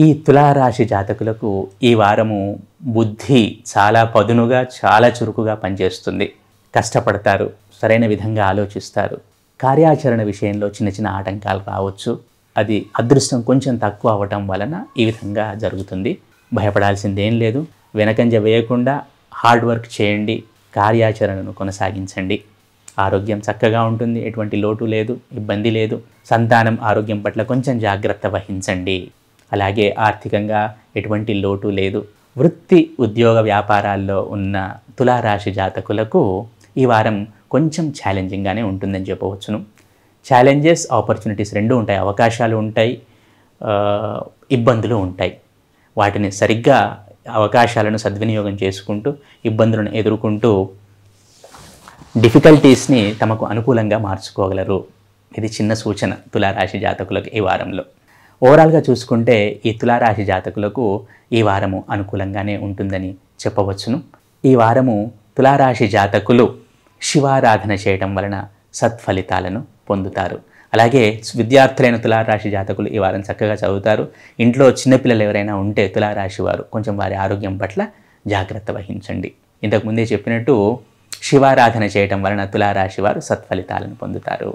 ఈ తులారాశి జాతకులకు ఈ వారము బుద్ధి చాలా పదునుగా చాలా చురుకుగా పనిచేస్తుంది. కష్టపడతారు, సరైన విధంగా ఆలోచిస్తారు. కార్యాచరణ విషయంలో చిన్న చిన్న ఆటంకాలు రావచ్చు. అది అదృష్టం కొంచెం తక్కువ అవ్వటం వలన ఈ విధంగా జరుగుతుంది. భయపడాల్సిందేం లేదు. వెనకంజ వేయకుండా హార్డ్ వర్క్ చేయండి, కార్యాచరణను కొనసాగించండి. ఆరోగ్యం చక్కగా ఉంటుంది, ఎటువంటి లోటు లేదు, ఇబ్బంది లేదు. సంతానం ఆరోగ్యం పట్ల కొంచెం జాగ్రత్త వహించండి. అలాగే ఆర్థికంగా ఎటువంటి లోటు లేదు. వృత్తి ఉద్యోగ వ్యాపారాల్లో ఉన్న తులారాశి జాతకులకు ఈ వారం కొంచెం ఛాలెంజింగ్గానే ఉంటుందని చెప్పవచ్చును. ఛాలెంజెస్, ఆపర్చునిటీస్ రెండూ ఉంటాయి. అవకాశాలు ఉంటాయి, ఇబ్బందులు ఉంటాయి. వాటిని సరిగ్గా అవకాశాలను సద్వినియోగం చేసుకుంటూ ఇబ్బందులను ఎదుర్కొంటూ డిఫికల్టీస్ని తమకు అనుకూలంగా మార్చుకోగలరు. ఇది చిన్న సూచన తులారాశి జాతకులకు ఈ వారంలో. ఓవరాల్గా చూసుకుంటే ఈ తులారాశి జాతకులకు ఈ వారము అనుకూలంగానే ఉంటుందని చెప్పవచ్చును. ఈ వారము తులారాశి జాతకులు శివారాధన చేయటం వలన సత్ఫలితాలను పొందుతారు. అలాగే విద్యార్థులైన తులారాశి జాతకులు ఈ వారం చక్కగా చదువుతారు. ఇంట్లో చిన్నపిల్లలు ఎవరైనా ఉంటే తులారాశి వారు కొంచెం వారి ఆరోగ్యం పట్ల జాగ్రత్త వహించండి. ఇంతకుముందే చెప్పినట్టు శివారాధన చేయటం వలన తులారాశి వారు సత్ఫలితాలను పొందుతారు.